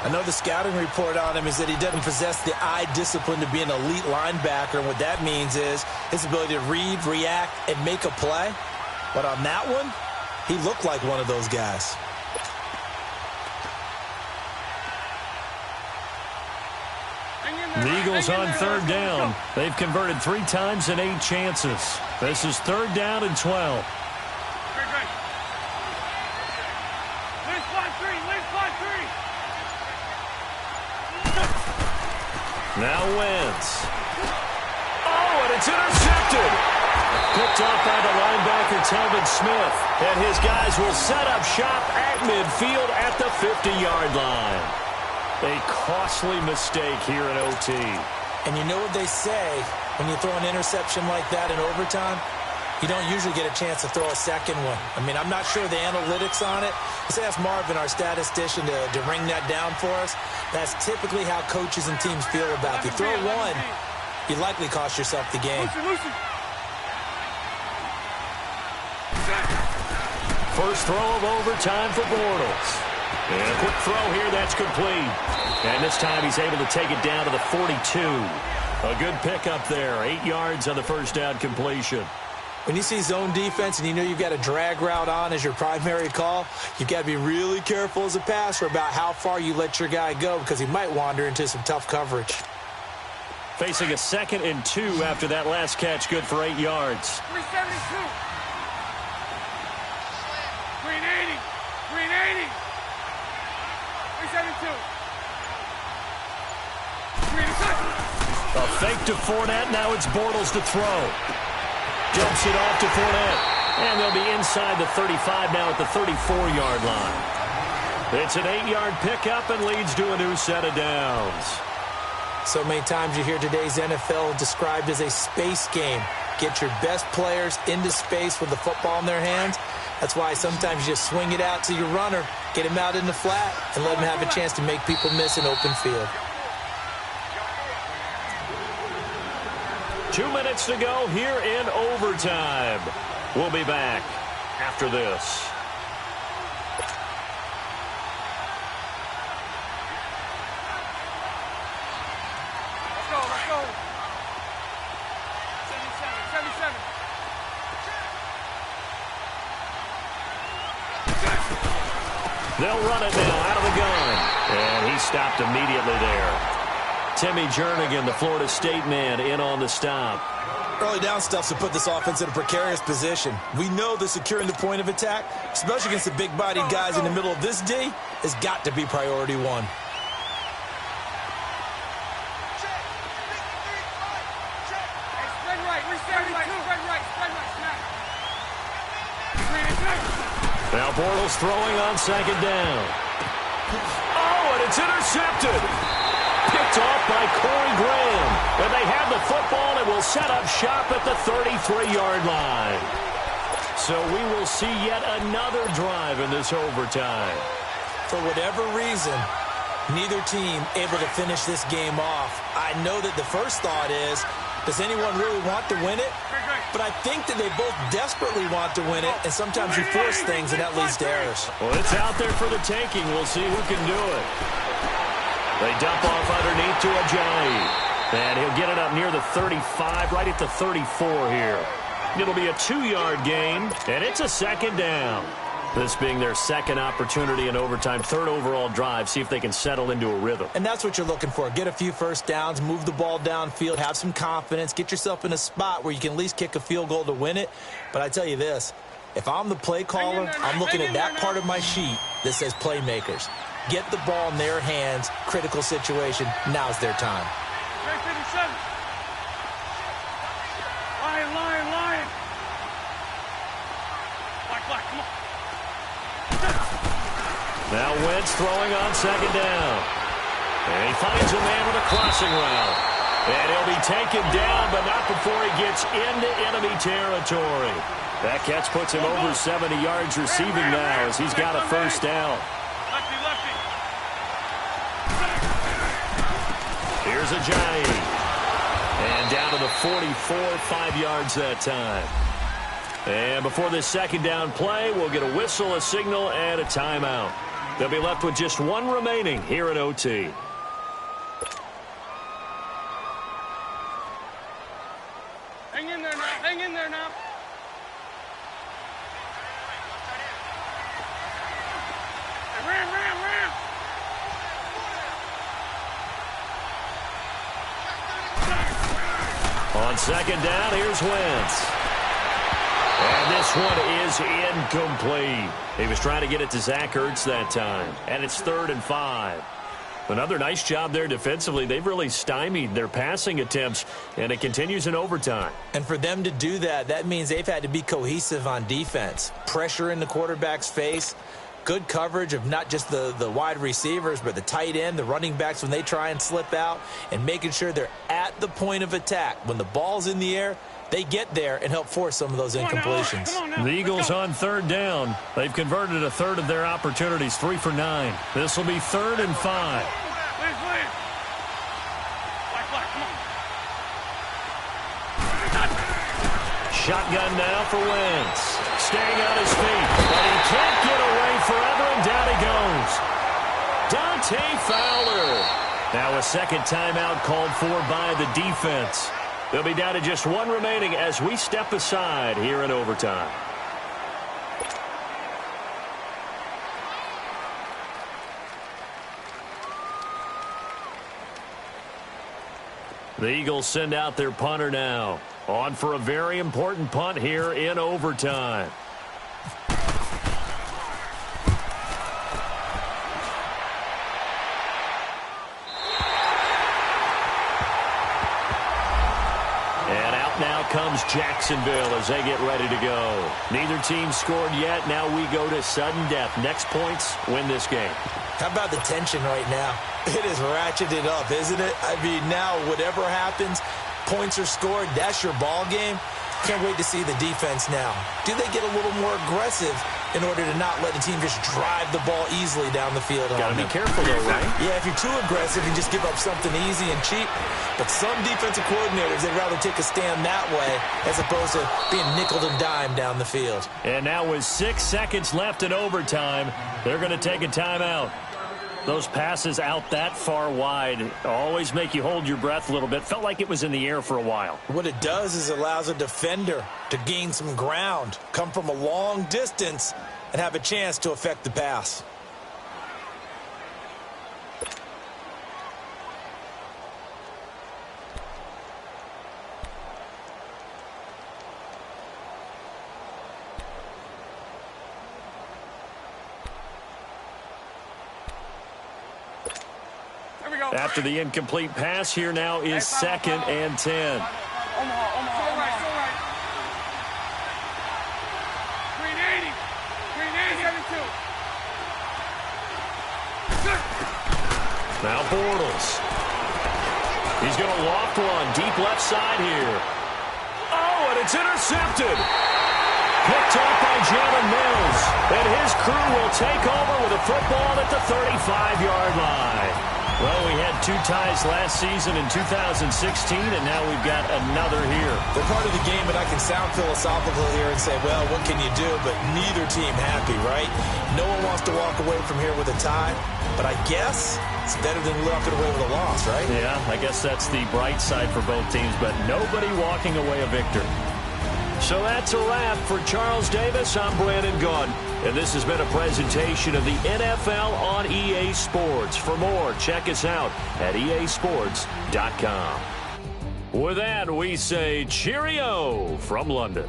I know the scouting report on him is that he doesn't possess the eye discipline to be an elite linebacker, and what that means is his ability to read, react, and make a play. But on that one, he looked like one of those guys. The Eagles on 3rd down. They've converted 3 times in 8 chances. This is 3rd down and 12. Now Wentz. Oh, and it's intercepted. Picked off by the linebacker, Telvin Smith. And his guys will set up shop at midfield at the 50-yard line. A costly mistake here in OT. And you know what they say, when you throw an interception like that in overtime, you don't usually get a chance to throw a second one. I mean, I'm not sure the analytics on it. Let's ask Marvin, our statistician, to ring that down for us. That's typically how coaches and teams feel about it. If you throw one, you likely cost yourself the game. First throw of overtime for Bortles. And a quick throw here, that's complete. And this time he's able to take it down to the 42. A good pickup there, 8 yards on the 1st down completion. When you see zone defense and you know you've got a drag route on as your primary call, you've got to be really careful as a passer about how far you let your guy go because he might wander into some tough coverage. Facing a 2nd and 2 after that last catch, good for 8 yards. 372. 380. 380. 372. A fake to Fournette. Now it's Bortles to throw. Jumps it off to Fournette. And they'll be inside the 35 now at the 34-yard line. It's an 8-yard pickup and leads to a new set of downs. So many times you hear today's NFL described as a space game. Get your best players into space with the football in their hands. That's why sometimes you just swing it out to your runner, get him out in the flat, and let him have a chance to make people miss an open field. 2 minutes to go here in overtime. We'll be back after this. Let's go, let's go. 77. They'll run it now out of the gun. And he stopped immediately there. Timmy Jernigan, the Florida State man, in on the stop. Early down stuff's to put this offense in a precarious position. We know that securing the point of attack, especially against the big-bodied guys in the middle of this D, has got to be priority one. Spread right, spread right, snap. Now Bortles throwing on 2nd down. Oh, and it's intercepted. Picked off by Corey Graham. And they have the football and will set up shop at the 33-yard line. So we will see yet another drive in this overtime. For whatever reason, neither team able to finish this game off. I know that the first thought is, does anyone really want to win it? But I think that they both desperately want to win it, and sometimes you force things, and that leads to errors. Well, it's out there for the taking. We'll see who can do it. They dump off underneath to Ajayi. And he'll get it up near the 35, right at the 34 here. It'll be a 2-yard gain, and it's a second down. This being their second opportunity in overtime, third overall drive, see if they can settle into a rhythm. And that's what you're looking for. Get a few first downs, move the ball downfield, have some confidence, get yourself in a spot where you can at least kick a field goal to win it. But I tell you this, if I'm the play caller, I'm looking at that part of my sheet that says playmakers. Get the ball in their hands, critical situation, now's their time. Lion. Black, come on. Now Wentz throwing on second down. And he finds a man with a crossing route. And he'll be taken down, but not before he gets into enemy territory. That catch puts him over 70 yards receiving now as he's got a first down. Lefty. Here's Ajayi. And down to the 44, 5 yards that time. And before this second down play, we'll get a whistle, a signal, and a timeout. They'll be left with just one remaining here in OT. Hang in there now. Ram. On second down, here's Wentz. And this one is incomplete. He was trying to get it to Zach Ertz that time. And it's 3rd and 5. Another nice job there defensively. They've really stymied their passing attempts, and it continues in overtime. And for them to do that, that means they've had to be cohesive on defense. Pressure in the quarterback's face. Good coverage of not just the wide receivers, but the tight end, the running backs when they try and slip out, and making sure they're at the point of attack. When the ball's in the air, they get there and help force some of those incompletions. The Eagles on third down. They've converted a third of their opportunities, 3 for 9. This will be 3rd and 5. Please. Black, come on. Shotgun now for Wentz. Staying on his feet, but he can't get away forever, and down he goes. Dante Fowler. Now a second timeout called for by the defense. They'll be down to just one remaining as we step aside here in overtime. The Eagles send out their punter now. On for a very important punt here in overtime. Comes Jacksonville as they get ready to go. Neither team scored yet. Now we go to sudden death. Next points win this game. How about the tension right now? It is ratcheted up, isn't it? I mean, now whatever happens, points are scored. That's your ball game. Can't wait to see the defense now. Do they get a little more aggressive in order to not let the team just drive the ball easily down the field? Got to be careful, though, right? Yeah, if you're too aggressive, you just give up something easy and cheap. But some defensive coordinators, they'd rather take a stand that way as opposed to being nickel and dime down the field. And now with 6 seconds left in overtime, they're going to take a timeout. Those passes out that far wide always make you hold your breath a little bit. Felt like it was in the air for a while. What it does is it allows a defender to gain some ground, come from a long distance, and have a chance to affect the pass. After the incomplete pass, here now is 2nd and 10. Omaha. All right. 380. 72. Now Bortles. He's going to loft one deep left side here. Oh, and it's intercepted. Picked up by Jalen Mills. And his crew will take over with a football at the 35-yard line. Well, we had 2 ties last season in 2016, and now we've got another here. They're part of the game, and I can sound philosophical here and say, well, what can you do? But neither team happy, right? No one wants to walk away from here with a tie, but I guess it's better than walking away with a loss, right? Yeah, I guess that's the bright side for both teams, but nobody walking away a victor. So that's a wrap for Charles Davis. I'm Brandon Gaudin, and this has been a presentation of the NFL on EA Sports. For more, check us out at easports.com. With that, we say cheerio from London.